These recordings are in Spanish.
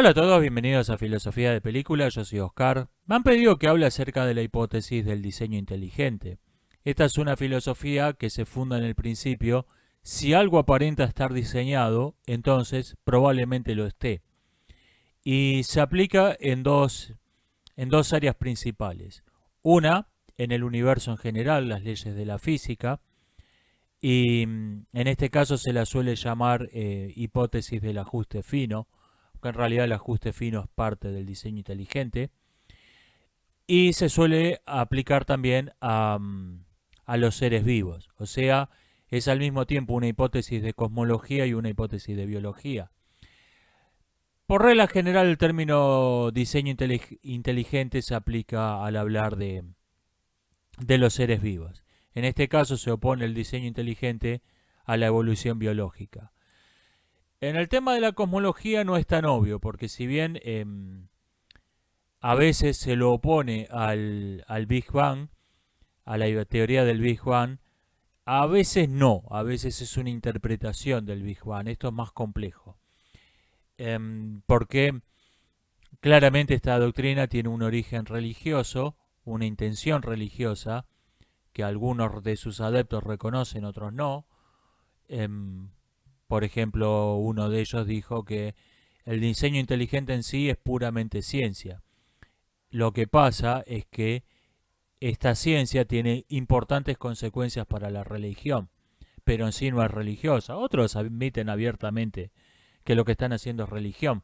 Hola a todos, bienvenidos a Filosofía de Película, yo soy Oscar. Me han pedido que hable acerca de la hipótesis del diseño inteligente. Esta es una filosofía que se funda en el principio: si algo aparenta estar diseñado, entonces probablemente lo esté. Y se aplica en dos áreas principales. Una, en el universo en general, las leyes de la física, y en este caso se la suele llamar hipótesis del ajuste fino, que en realidad el ajuste fino es parte del diseño inteligente, y se suele aplicar también a los seres vivos. O sea, es al mismo tiempo una hipótesis de cosmología y una hipótesis de biología. Por regla general, el término diseño inteligente se aplica al hablar de los seres vivos. En este caso se opone el diseño inteligente a la evolución biológica. En el tema de la cosmología no es tan obvio, porque si bien a veces se lo opone al Big Bang, a la teoría del Big Bang, a veces no, a veces es una interpretación del Big Bang. Esto es más complejo, porque claramente esta doctrina tiene un origen religioso, una intención religiosa, que algunos de sus adeptos reconocen, otros no. Em, por ejemplo, uno de ellos dijo que el diseño inteligente en sí es puramente ciencia. Lo que pasa es que esta ciencia tiene importantes consecuencias para la religión, pero en sí no es religiosa. Otros admiten abiertamente que lo que están haciendo es religión.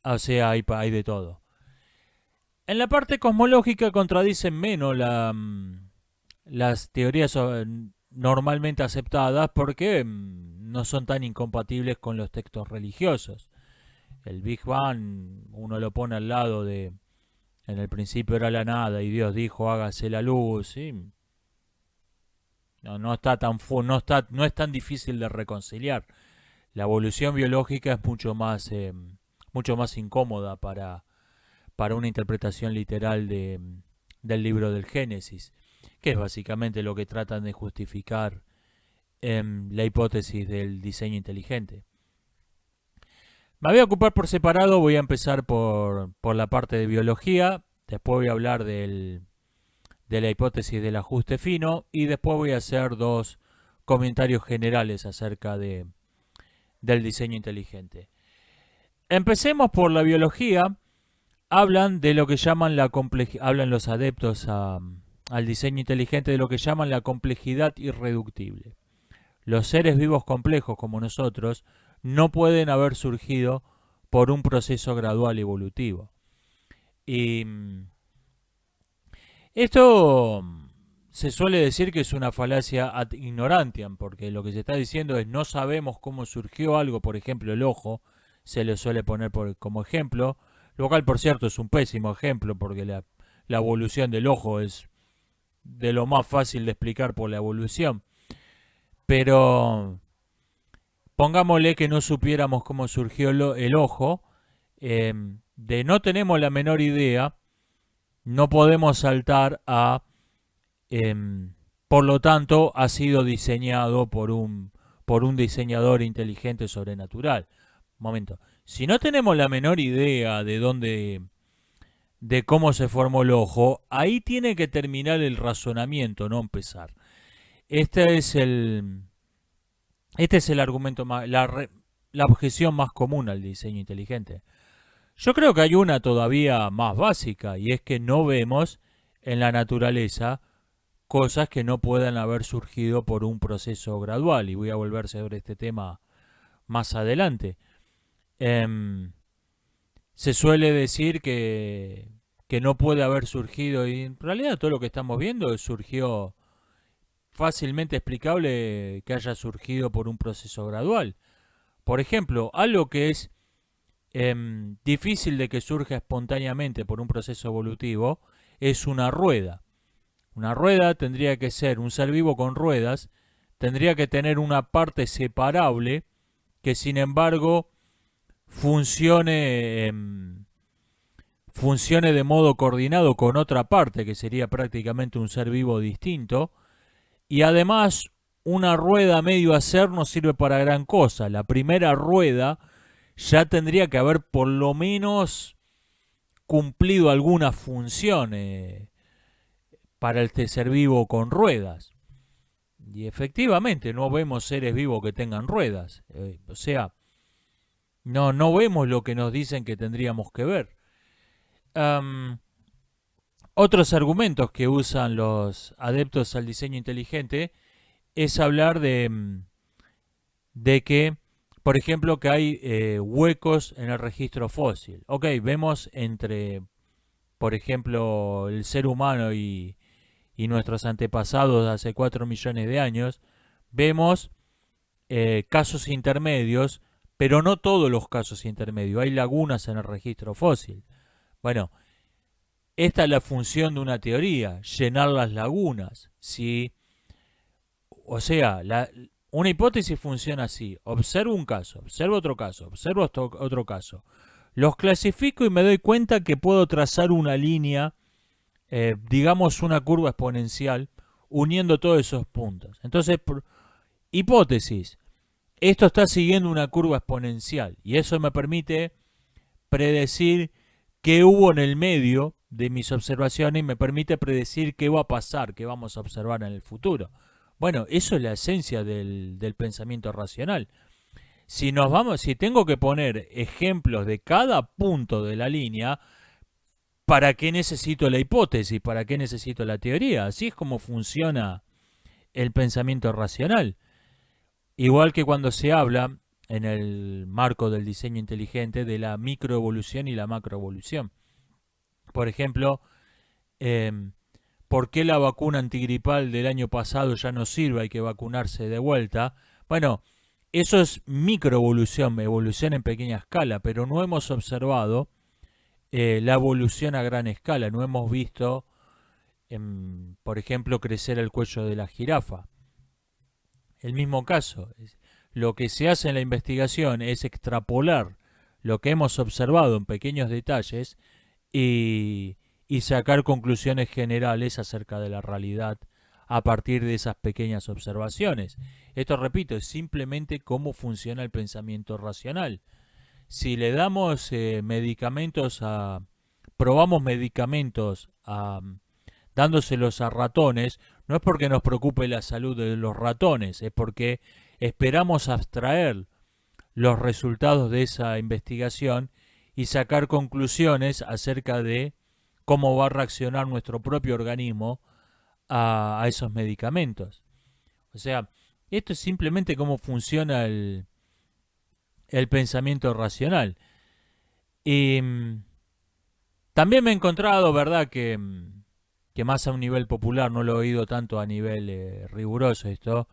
O sea, hay de todo. En la parte cosmológica contradicen menos las teorías normalmente aceptadas, porque no son tan incompatibles con los textos religiosos. El Big Bang uno lo pone al lado de en el principio era la nada y Dios dijo hágase la luz, ¿sí? No está no es tan difícil de reconciliar. La evolución biológica es mucho más incómoda para una interpretación literal del libro del Génesis, que es básicamente lo que tratan de justificar la hipótesis del diseño inteligente. Me voy a ocupar por separado, voy a empezar por la parte de biología, después voy a hablar de la hipótesis del ajuste fino y después voy a hacer dos comentarios generales acerca del diseño inteligente. Empecemos por la biología. Hablan de lo que llaman hablan los adeptos al diseño inteligente de lo que llaman la complejidad irreductible. Los seres vivos complejos como nosotros no pueden haber surgido por un proceso gradual evolutivo. Y esto se suele decir que es una falacia ad ignorantiam, porque lo que se está diciendo es no sabemos cómo surgió algo. Por ejemplo, el ojo se le suele poner como ejemplo, lo cual por cierto es un pésimo ejemplo, porque la evolución del ojo es de lo más fácil de explicar por la evolución. Pero pongámosle que no supiéramos cómo surgió el ojo, de no tenemos la menor idea, no podemos saltar a, por lo tanto, ha sido diseñado por un diseñador inteligente sobrenatural. Momento, si no tenemos la menor idea de cómo se formó el ojo, ahí tiene que terminar el razonamiento, no empezar. Este es el, este es el argumento la objeción más común al diseño inteligente. Yo creo que hay una todavía más básica, y es que no vemos en la naturaleza cosas que no puedan haber surgido por un proceso gradual, y voy a volver sobre este tema más adelante. Se suele decir que no puede haber surgido, y en realidad todo lo que estamos viendo surgió fácilmente explicable que haya surgido por un proceso gradual. Por ejemplo, algo que es difícil de que surja espontáneamente por un proceso evolutivo es una rueda. Una rueda tendría que ser un ser vivo con ruedas, tendría que tener una parte separable que sin embargo funcione, funcione de modo coordinado con otra parte que sería prácticamente un ser vivo distinto. Y además una rueda a medio hacer no sirve para gran cosa. La primera rueda ya tendría que haber por lo menos cumplido alguna función para este ser vivo con ruedas. Y efectivamente no vemos seres vivos que tengan ruedas. O sea, no vemos lo que nos dicen que tendríamos que ver. Am, Otros argumentos que usan los adeptos al diseño inteligente es hablar de que, por ejemplo, que hay huecos en el registro fósil. Ok, vemos entre, por ejemplo, el ser humano y nuestros antepasados de hace 4 millones de años, vemos casos intermedios, pero no todos los casos intermedios. Hay lagunas en el registro fósil. Bueno, esta es la función de una teoría, llenar las lagunas. Si, o sea, una hipótesis funciona así. Observo un caso, observo otro caso, observo otro caso. Los clasifico y me doy cuenta que puedo trazar una línea, digamos una curva exponencial, uniendo todos esos puntos. Entonces, hipótesis, esto está siguiendo una curva exponencial y eso me permite predecir qué hubo en el medio de mis observaciones y me permite predecir qué va a pasar, qué vamos a observar en el futuro. Bueno, eso es la esencia del pensamiento racional. Si tengo que poner ejemplos de cada punto de la línea, ¿para qué necesito la hipótesis? ¿Para qué necesito la teoría? Así es como funciona el pensamiento racional. Igual que cuando se habla, en el marco del diseño inteligente, de la microevolución y la macroevolución. Por ejemplo, eh, ¿por qué la vacuna antigripal del año pasado ya no sirve? Hay que vacunarse de vuelta. Bueno, eso es microevolución, evolución en pequeña escala, pero no hemos observado la evolución a gran escala. No hemos visto, por ejemplo, crecer el cuello de la jirafa. El mismo caso. Lo que se hace en la investigación es extrapolar lo que hemos observado en pequeños detalles y sacar conclusiones generales acerca de la realidad a partir de esas pequeñas observaciones. Esto, repito, es simplemente cómo funciona el pensamiento racional. Si le damos medicamentos probamos medicamentos dándoselos a ratones, no es porque nos preocupe la salud de los ratones, es porque esperamos abstraer los resultados de esa investigación y sacar conclusiones acerca de cómo va a reaccionar nuestro propio organismo a esos medicamentos. O sea, esto es simplemente cómo funciona el pensamiento racional. Y también me he encontrado, ¿verdad?, que más a un nivel popular, no lo he oído tanto a nivel riguroso esto,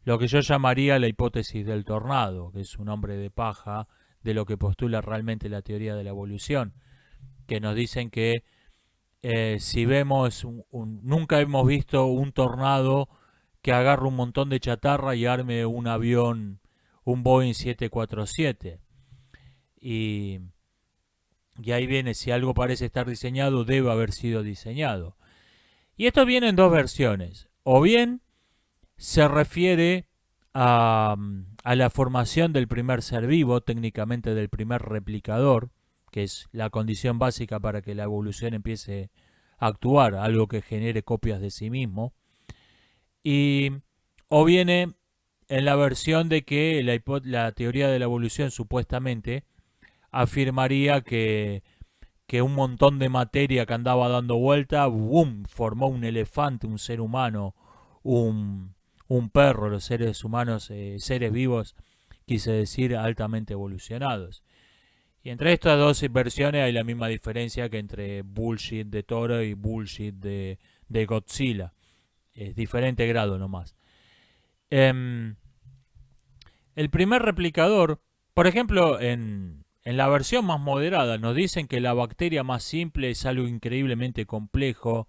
lo que yo llamaría la hipótesis del tornado, que es un hombre de paja de lo que postula realmente la teoría de la evolución, que nos dicen que si vemos, nunca hemos visto un tornado que agarre un montón de chatarra y arme un avión, un Boeing 747. Y ahí viene, si algo parece estar diseñado, debe haber sido diseñado. Y esto viene en dos versiones. O bien se refiere a la formación del primer ser vivo, técnicamente del primer replicador, que es la condición básica para que la evolución empiece a actuar, algo que genere copias de sí mismo. O viene en la versión de que la teoría de la evolución supuestamente afirmaría que un montón de materia que andaba dando vuelta, ¡boom!, formó un elefante, un ser humano, un perro, los seres humanos, seres vivos, quise decir, altamente evolucionados. Y entre estas dos versiones hay la misma diferencia que entre bullshit de Toro y bullshit de Godzilla. Es diferente grado nomás. El primer replicador, por ejemplo, en la versión más moderada, nos dicen que la bacteria más simple es algo increíblemente complejo,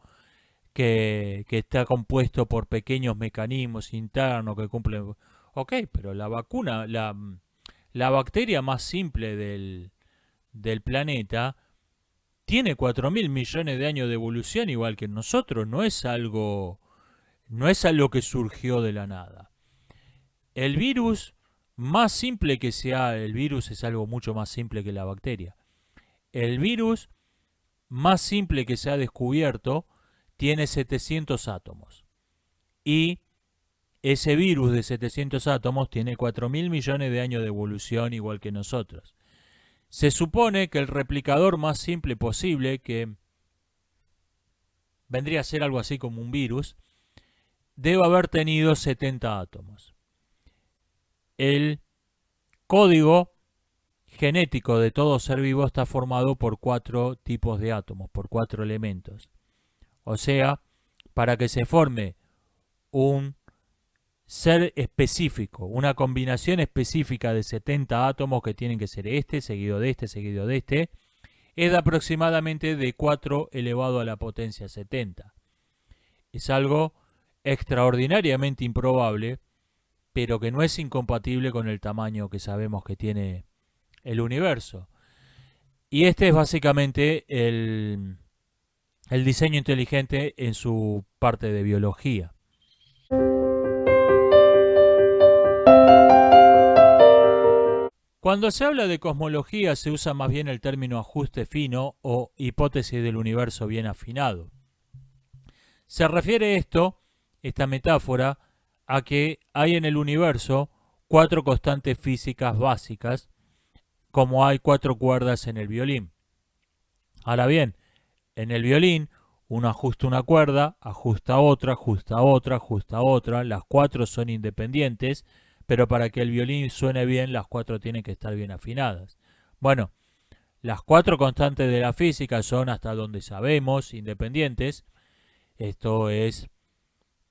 que está compuesto por pequeños mecanismos internos que cumplen... Ok, pero la vacuna, la bacteria más simple del planeta tiene 4.000 millones de años de evolución igual que nosotros, no es algo que surgió de la nada. El virus más simple que sea el virus es algo mucho más simple que la bacteria. El virus más simple que se ha descubierto tiene 700 átomos. Y ese virus de 700 átomos tiene 4.000 millones de años de evolución igual que nosotros. Se supone que el replicador más simple posible, que vendría a ser algo así como un virus, debe haber tenido 70 átomos. El código genético de todo ser vivo está formado por 4 tipos de átomos, por 4 elementos. O sea, para que se forme un ser específico, una combinación específica de 70 átomos que tienen que ser este, seguido de este, seguido de este, es de aproximadamente de 4 elevado a la potencia 70. Es algo extraordinariamente improbable, pero que no es incompatible con el tamaño que sabemos que tiene el universo. Y este es básicamente el diseño inteligente en su parte de biología. Cuando se habla de cosmología se usa más bien el término ajuste fino o hipótesis del universo bien afinado. Se refiere esta metáfora, a que hay en el universo 4 constantes físicas básicas, como hay 4 cuerdas en el violín. Ahora bien, en el violín uno ajusta una cuerda, ajusta otra, ajusta otra, ajusta otra, las 4 son independientes, pero para que el violín suene bien, las 4 tienen que estar bien afinadas. Bueno, las 4 constantes de la física son, hasta donde sabemos, independientes. Esto es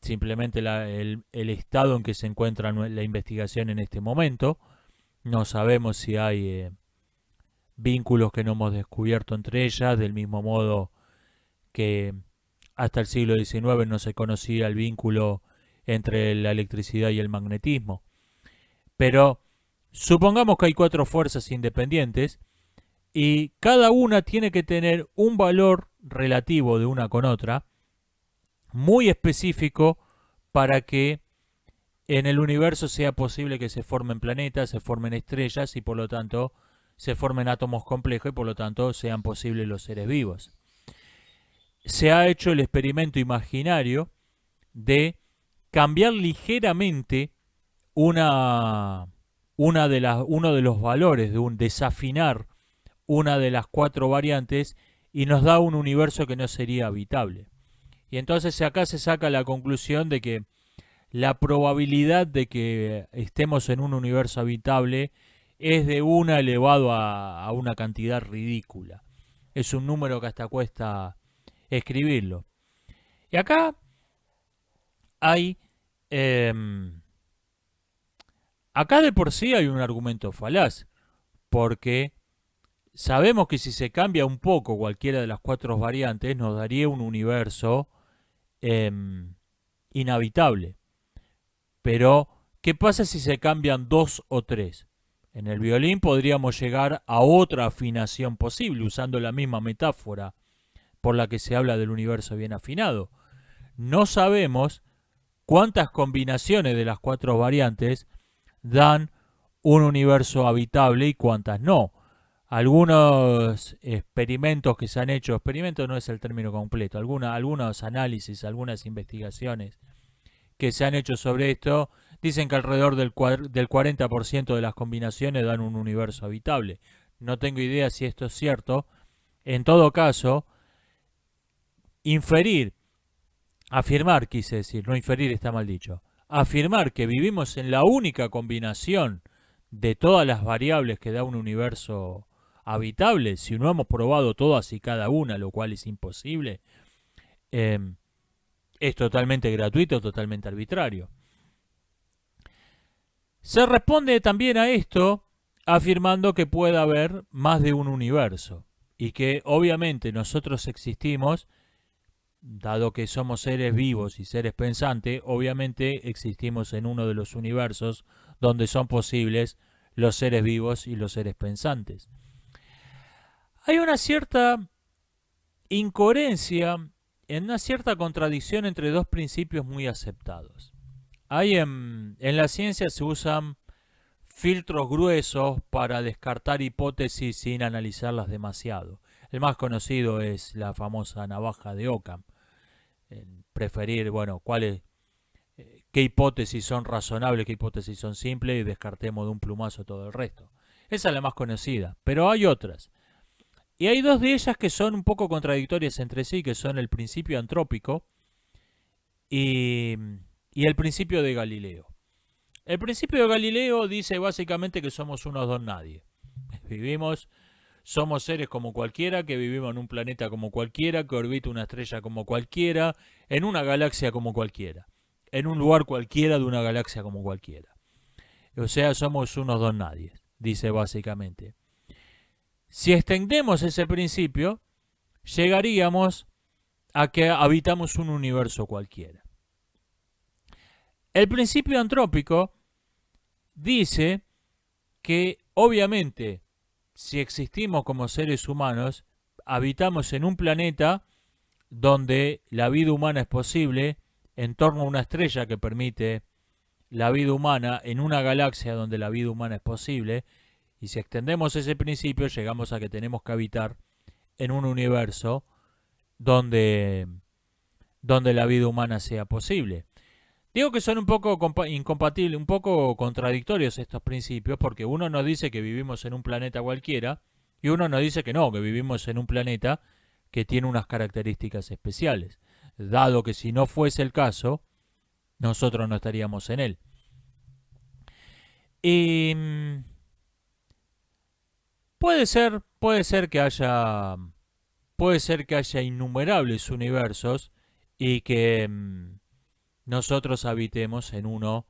simplemente el estado en que se encuentra la investigación en este momento. No sabemos si hay vínculos que no hemos descubierto entre ellas, del mismo modo que hasta el siglo XIX no se conocía el vínculo entre la electricidad y el magnetismo. Pero supongamos que hay 4 fuerzas independientes y cada una tiene que tener un valor relativo de una con otra muy específico para que en el universo sea posible que se formen planetas, se formen estrellas y por lo tanto se formen átomos complejos y por lo tanto sean posibles los seres vivos. Se ha hecho el experimento imaginario de cambiar ligeramente uno de los valores, desafinar una de las 4 variantes y nos da un universo que no sería habitable. Y entonces acá se saca la conclusión de que la probabilidad de que estemos en un universo habitable es de 1 elevado a una cantidad ridícula. Es un número que hasta cuesta escribirlo. Y acá hay... acá de por sí hay un argumento falaz, porque sabemos que si se cambia un poco cualquiera de las 4 variantes nos daría un universo inhabitable. Pero, ¿qué pasa si se cambian 2 o 3? En el violín podríamos llegar a otra afinación posible, usando la misma metáfora por la que se habla del universo bien afinado. No sabemos cuántas combinaciones de las 4 variantes dan un universo habitable y cuántas no. Algunos experimentos que se han hecho, experimento no es el término completo, algunos análisis, algunas investigaciones que se han hecho sobre esto, dicen que alrededor del 40% de las combinaciones dan un universo habitable. No tengo idea si esto es cierto. En todo caso, afirmar quise decir, no inferir está mal dicho, afirmar que vivimos en la única combinación de todas las variables que da un universo habitable, si no hemos probado todas y cada una, lo cual es imposible, es totalmente gratuito, totalmente arbitrario. Se responde también a esto afirmando que puede haber más de un universo y que obviamente nosotros existimos, dado que somos seres vivos y seres pensantes, obviamente existimos en uno de los universos donde son posibles los seres vivos y los seres pensantes. Hay una cierta incoherencia, una cierta contradicción entre dos principios muy aceptados. En la ciencia se usan filtros gruesos para descartar hipótesis sin analizarlas demasiado. El más conocido es la famosa navaja de Occam. Preferir, bueno, qué hipótesis son razonables, qué hipótesis son simples y descartemos de un plumazo todo el resto. Esa es la más conocida, pero hay otras. Y hay dos de ellas que son un poco contradictorias entre sí, que son el principio antrópico y, y el principio de Galileo. El principio de Galileo dice básicamente que somos unos don nadie. Somos seres como cualquiera, que vivimos en un planeta como cualquiera, que orbita una estrella como cualquiera, en una galaxia como cualquiera, en un lugar cualquiera de una galaxia como cualquiera. O sea, somos unos don nadie, dice básicamente. Si extendemos ese principio, llegaríamos a que habitamos un universo cualquiera. El principio antrópico dice que obviamente si existimos como seres humanos, habitamos en un planeta donde la vida humana es posible, en torno a una estrella que permite la vida humana, en una galaxia donde la vida humana es posible, y si extendemos ese principio llegamos a que tenemos que habitar en un universo donde la vida humana sea posible. Digo que son un poco incompatibles, un poco contradictorios estos principios, porque uno nos dice que vivimos en un planeta cualquiera y uno nos dice que no, que vivimos en un planeta que tiene unas características especiales, dado que si no fuese el caso, nosotros no estaríamos en él. Y puede ser que haya innumerables universos y que nosotros habitemos en uno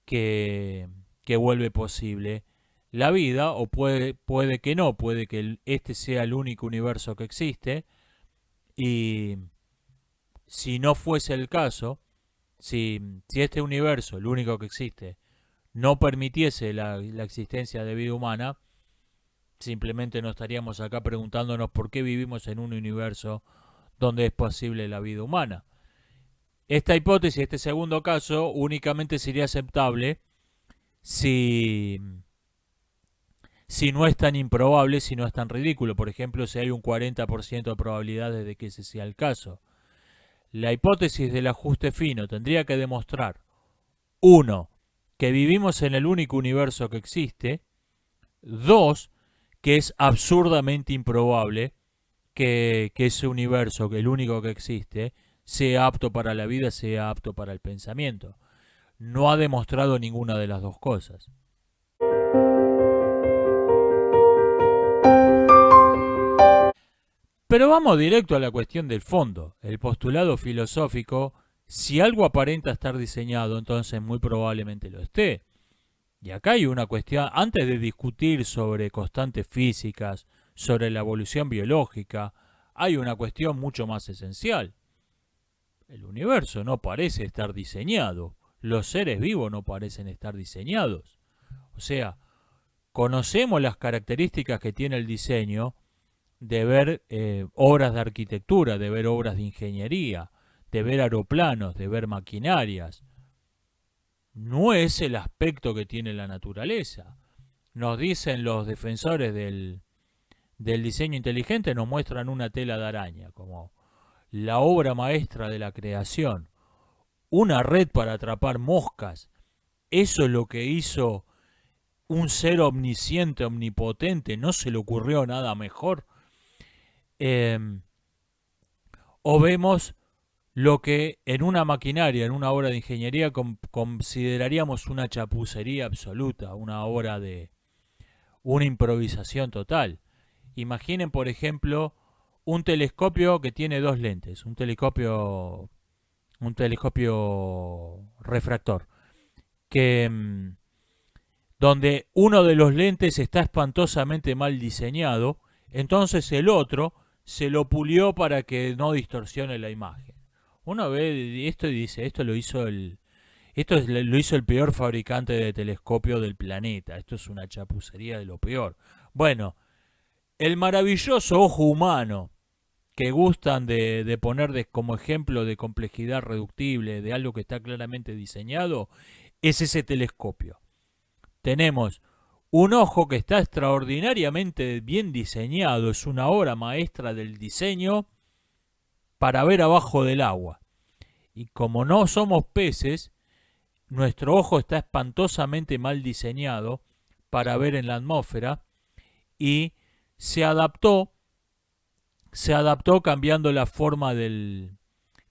que vuelve posible la vida, o puede que no, puede que este sea el único universo que existe, y si no fuese el caso, si este universo, el único que existe, no permitiese la existencia de vida humana, simplemente no estaríamos acá preguntándonos por qué vivimos en un universo donde es posible la vida humana. Esta hipótesis, este segundo caso, únicamente sería aceptable si no es tan improbable, si no es tan ridículo. Por ejemplo, si hay un 40% de probabilidades de que ese sea el caso. La hipótesis del ajuste fino tendría que demostrar, 1, que vivimos en el único universo que existe, 2, que es absurdamente improbable que ese universo, que el único que existe, sea apto para la vida, sea apto para el pensamiento. No ha demostrado ninguna de las dos cosas. Pero vamos directo a la cuestión del fondo. El postulado filosófico, si algo aparenta estar diseñado, entonces muy probablemente lo esté. Y acá hay una cuestión, antes de discutir sobre constantes físicas, sobre la evolución biológica, hay una cuestión mucho más esencial. El universo no parece estar diseñado. Los seres vivos no parecen estar diseñados. O sea, conocemos las características que tiene el diseño de ver obras de arquitectura, de ver obras de ingeniería, de ver aeroplanos, de ver maquinarias. No es el aspecto que tiene la naturaleza. Nos dicen los defensores del diseño inteligente, nos muestran una tela de araña como la obra maestra de la creación, una red para atrapar moscas. Eso es lo que hizo un ser omnisciente, omnipotente, no se le ocurrió nada mejor. O vemos lo que en una maquinaria, en una obra de ingeniería, consideraríamos una chapucería absoluta, una obra de una improvisación total. Imaginen, por ejemplo, un telescopio que tiene dos lentes, un telescopio refractor, que donde uno de los lentes está espantosamente mal diseñado, entonces el otro se lo pulió para que no distorsione la imagen. Uno ve esto y dice, esto lo hizo el peor fabricante de telescopio del planeta, esto es una chapucería de lo peor. Bueno, el maravilloso ojo humano que gustan de poner como ejemplo de complejidad reductible de algo que está claramente diseñado, es ese telescopio. tenemos un ojo que está extraordinariamente bien diseñado, es una obra maestra del diseño para ver abajo del agua. Y como no somos peces, nuestro ojo está espantosamente mal diseñado para ver en la atmósfera y se adaptó cambiando la forma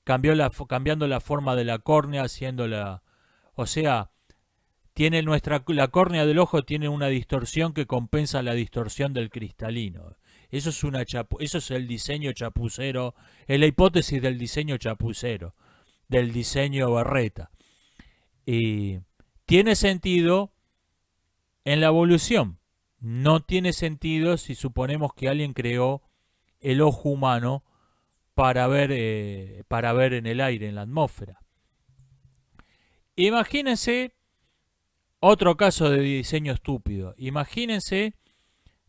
cambiando la forma de la córnea, haciéndola, o sea, la córnea del ojo tiene una distorsión que compensa la distorsión del cristalino. Eso es el diseño chapucero, es la hipótesis del diseño chapucero, del diseño berreta. Y tiene sentido en la evolución. No tiene sentido si suponemos que alguien creó el ojo humano para ver en el aire, en la atmósfera. Imagínense otro caso de diseño estúpido. Imagínense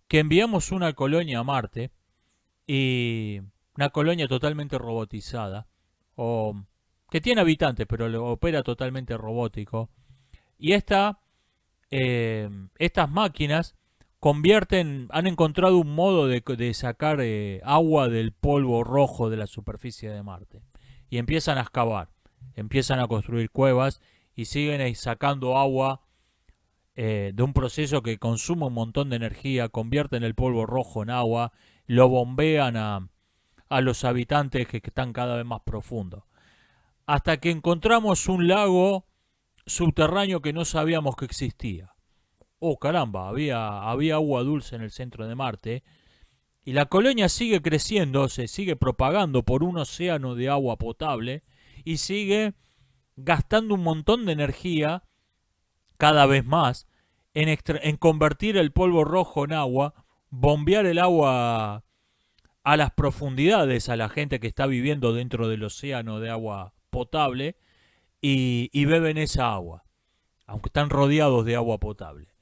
que enviamos una colonia a Marte, y una colonia totalmente robotizada, o que tiene habitantes, pero lo opera totalmente robótico. Y estas máquinas han encontrado un modo de sacar agua del polvo rojo de la superficie de Marte. Y empiezan a excavar, empiezan a construir cuevas y siguen sacando agua de un proceso que consume un montón de energía, convierten el polvo rojo en agua, lo bombean a los habitantes que están cada vez más profundos. Hasta que encontramos un lago subterráneo que no sabíamos que existía. Oh, caramba, había agua dulce en el centro de Marte. Y la colonia sigue creciendo, se sigue propagando por un océano de agua potable y sigue gastando un montón de energía cada vez más en convertir el polvo rojo en agua, bombear el agua a las profundidades a la gente que está viviendo dentro del océano de agua potable y beben esa agua, aunque están rodeados de agua potable.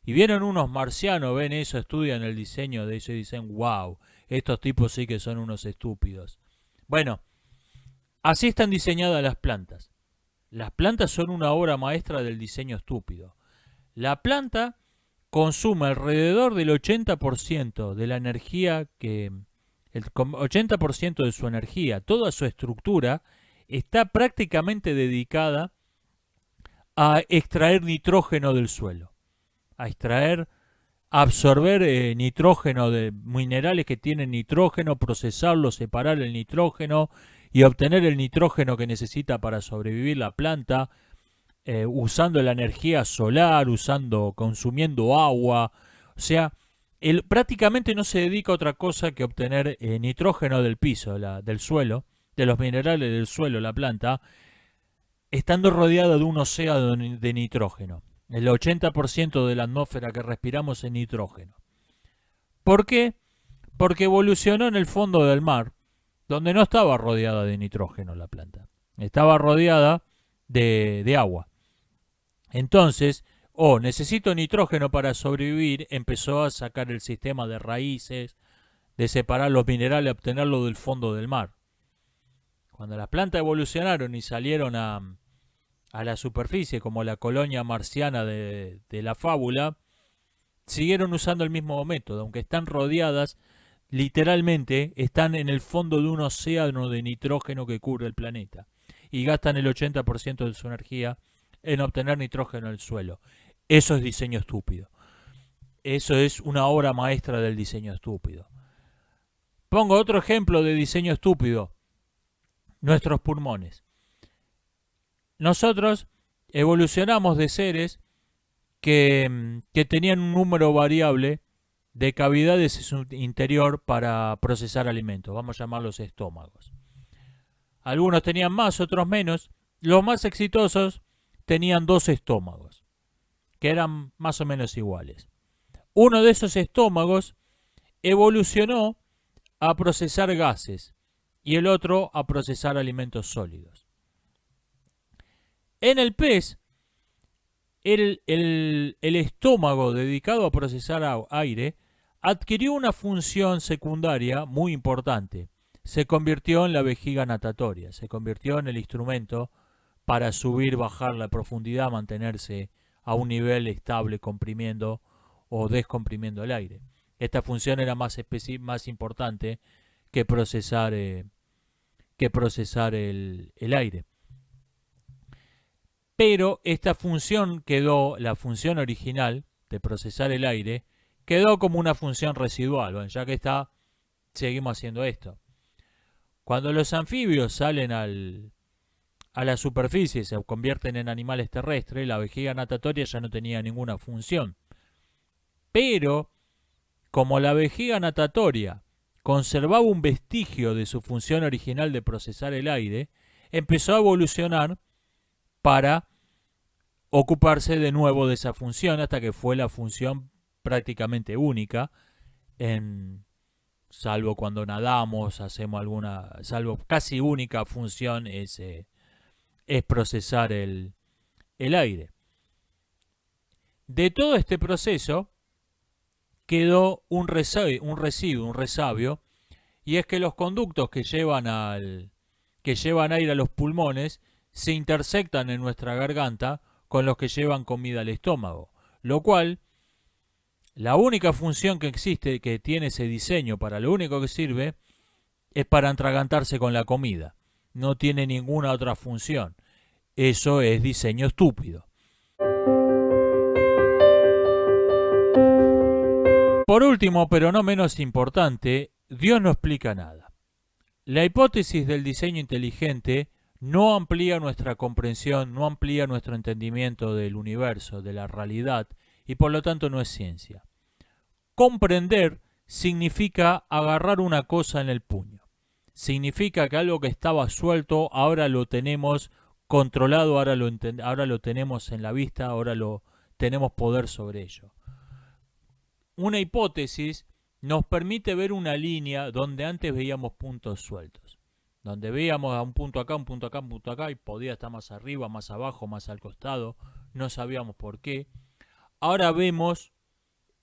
Y vienen unos marcianos, ven eso, estudian el diseño de eso y dicen, wow, estos tipos sí que son unos estúpidos. Bueno, así están diseñadas las plantas. Las plantas son una obra maestra del diseño estúpido. La planta consume alrededor del 80% de la energía el 80% de su energía, toda su estructura está prácticamente dedicada a extraer nitrógeno del suelo, a absorber nitrógeno de minerales que tienen nitrógeno, procesarlo, separar el nitrógeno y obtener el nitrógeno que necesita para sobrevivir la planta, usando la energía solar, consumiendo agua. O sea, él prácticamente no se dedica a otra cosa que obtener nitrógeno del piso, del suelo, de los minerales del suelo, la planta, estando rodeada de un océano de nitrógeno. El 80% de la atmósfera que respiramos es nitrógeno. ¿Por qué? Porque evolucionó en el fondo del mar, donde no estaba rodeada de nitrógeno la planta. Estaba rodeada de agua. Entonces, necesito nitrógeno para sobrevivir, empezó a sacar el sistema de raíces, de separar los minerales, obtenerlo del fondo del mar. Cuando las plantas evolucionaron y salieron a la superficie, como la colonia marciana de la fábula, siguieron usando el mismo método, aunque están rodeadas, literalmente están en el fondo de un océano de nitrógeno que cubre el planeta, y gastan el 80% de su energía en obtener nitrógeno del suelo. Eso es diseño estúpido. Eso es una obra maestra del diseño estúpido. Pongo otro ejemplo de diseño estúpido. Nuestros pulmones. Nosotros evolucionamos de seres que tenían un número variable de cavidades en su interior para procesar alimentos. Vamos a llamarlos estómagos. Algunos tenían más, otros menos. Los más exitosos tenían 2 estómagos, que eran más o menos iguales. Uno de esos estómagos evolucionó a procesar gases y el otro a procesar alimentos sólidos. En el pez, el estómago dedicado a procesar aire adquirió una función secundaria muy importante. Se convirtió en la vejiga natatoria, se convirtió en el instrumento para subir, bajar la profundidad, mantenerse a un nivel estable comprimiendo o descomprimiendo el aire. Esta función era más importante que procesar el aire. Pero esta función quedó, la función original de procesar el aire, quedó como una función residual. Bueno, ya que está, seguimos haciendo esto. Cuando los anfibios salen a la superficie y se convierten en animales terrestres, la vejiga natatoria ya no tenía ninguna función. Pero, como la vejiga natatoria conservaba un vestigio de su función original de procesar el aire, empezó a evolucionar para ocuparse de nuevo de esa función hasta que fue la función prácticamente única, salvo cuando nadamos, hacemos salvo casi única función es procesar el aire. De todo este proceso quedó un resabio, y es que los conductos que llevan aire a los pulmones se intersectan en nuestra garganta con los que llevan comida al estómago, lo cual, la única función que existe, que tiene ese diseño, para lo único que sirve, es para atragantarse con la comida. No tiene ninguna otra función. Eso es diseño estúpido. Por último, pero no menos importante, Dios no explica nada. La hipótesis del diseño inteligente no amplía nuestra comprensión, no amplía nuestro entendimiento del universo, de la realidad, y por lo tanto no es ciencia. Comprender significa agarrar una cosa en el puño. Significa que algo que estaba suelto ahora lo tenemos controlado, ahora lo tenemos en la vista, ahora tenemos poder sobre ello. Una hipótesis nos permite ver una línea donde antes veíamos puntos sueltos. Donde veíamos a un punto acá, un punto acá, un punto acá, y podía estar más arriba, más abajo, más al costado, no sabíamos por qué. Ahora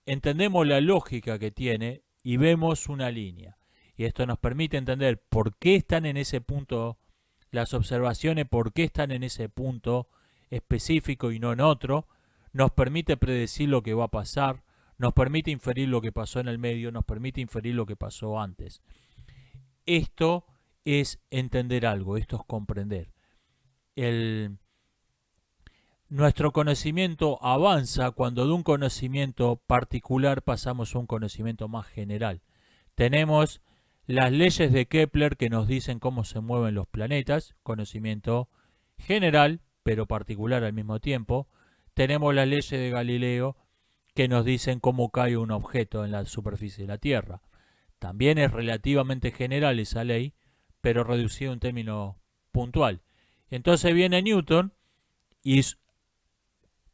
entendemos la lógica que tiene y vemos una línea. Y esto nos permite entender por qué están en ese punto las observaciones, por qué están en ese punto específico y no en otro. Nos permite predecir lo que va a pasar, nos permite inferir lo que pasó en el medio, nos permite inferir lo que pasó antes. Esto es entender algo, esto es comprender. Nuestro conocimiento avanza cuando de un conocimiento particular pasamos a un conocimiento más general. Tenemos las leyes de Kepler que nos dicen cómo se mueven los planetas, conocimiento general, pero particular al mismo tiempo. Tenemos las leyes de Galileo que nos dicen cómo cae un objeto en la superficie de la Tierra. También es relativamente general esa ley, pero reducido a un término puntual. Entonces viene Newton y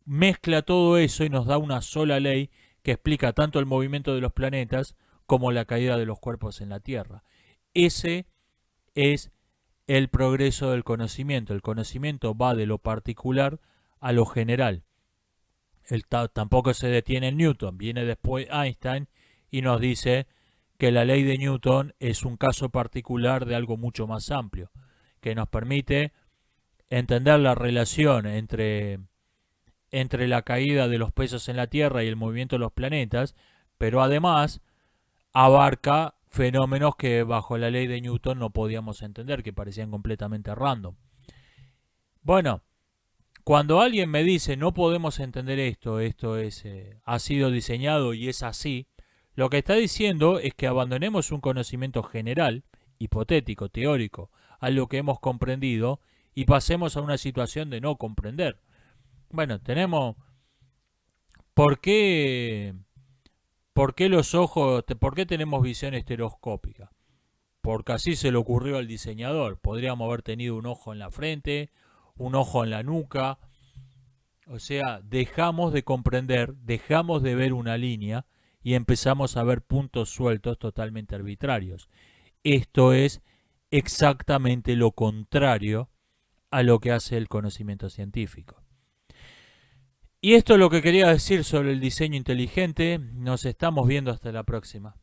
mezcla todo eso y nos da una sola ley que explica tanto el movimiento de los planetas como la caída de los cuerpos en la Tierra. Ese es el progreso del conocimiento. El conocimiento va de lo particular a lo general. Tampoco se detiene en Newton. Viene después Einstein y nos dice que la ley de Newton es un caso particular de algo mucho más amplio, que nos permite entender la relación entre la caída de los pesos en la Tierra y el movimiento de los planetas, pero además abarca fenómenos que bajo la ley de Newton no podíamos entender, que parecían completamente random. Bueno, cuando alguien me dice no podemos entender esto ha sido diseñado y es así, lo que está diciendo es que abandonemos un conocimiento general, hipotético, teórico, a lo que hemos comprendido y pasemos a una situación de no comprender. Bueno, tenemos... ¿Por qué los ojos, por qué tenemos visión estereoscópica? Porque así se le ocurrió al diseñador. Podríamos haber tenido un ojo en la frente, un ojo en la nuca. O sea, dejamos de comprender, dejamos de ver una línea y empezamos a ver puntos sueltos totalmente arbitrarios. Esto es exactamente lo contrario a lo que hace el conocimiento científico. Y esto es lo que quería decir sobre el diseño inteligente. Nos estamos viendo hasta la próxima.